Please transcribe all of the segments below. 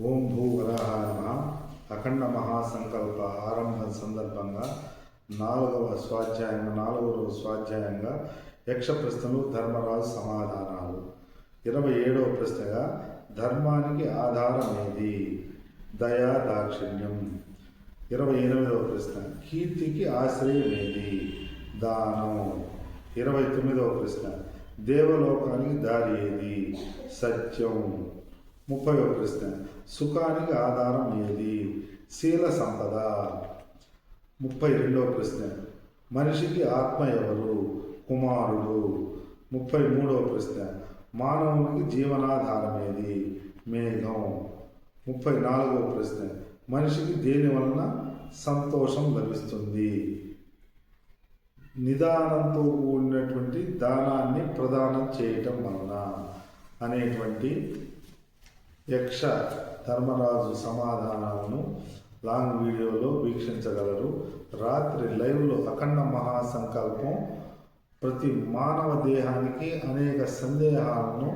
ఓం భూవరాహ నమః. అఖండ మహాసంకల్ప ఆరంభం సందర్భంగా నాలుగవ స్వాధ్యాయంగా యక్ష ప్రశ్నలు ధర్మరాజు సమాధానాలు. 27వ ప్రశ్నగా ధర్మానికి ఆధారం ఏది? దయా దాక్షిణ్యం. 28వ ప్రశ్న కీర్తికి ఆశ్రయం ఏది? దానం. 29వ ప్రశ్న దేవలోకానికి దారి ఏది? సత్యం. 30వ ప్రశ్న సుఖానికి ఆధారం ఏది? శీల సంపద. 32వ ప్రశ్న మనిషికి ఆత్మ ఎవరు? కుమారుడు. 33వ ప్రశ్న మానవునికి జీవనాధారం ఏది? మేఘం. 34వ ప్రశ్న మనిషికి దేని వలన సంతోషం లభిస్తుంది? నిదానంతో కూడినటువంటి దానాన్ని ప్రదానం చేయటం వలన అనేటువంటి యక్ష ధర్మరాజు సమాధానాలను లాంగ్ వీడియోలో వీక్షించగలరు. రాత్రి లైవ్లో అఖండ మహాసంకల్పం ప్రతి మానవ దేహానికి అనేక సందేహాలను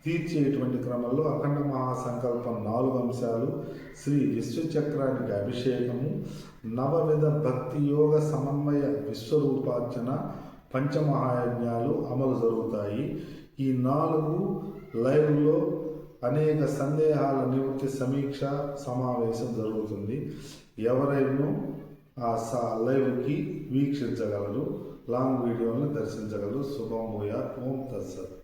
తీర్చేటువంటి క్రమంలో అఖండ మహాసంకల్పం 4 అంశాలు, శ్రీ విశ్వచక్రానికి అభిషేకము, నవవిధ భక్తి యోగ సమన్వయ విశ్వరూపార్చన, పంచమహాయజ్ఞాలు అమలు జరుగుతాయి. ఈ 4 లైవ్లో అనేక సందేహాల నివృత్తి సమీక్ష సమావేశం జరుగుతుంది. ఎవరైనా ఆ లైవ్కి వీక్షించగలరు, లాంగ్ వీడియోలను దర్శించగలరు. శుభం భూయాత్. ఓం తత్సత్.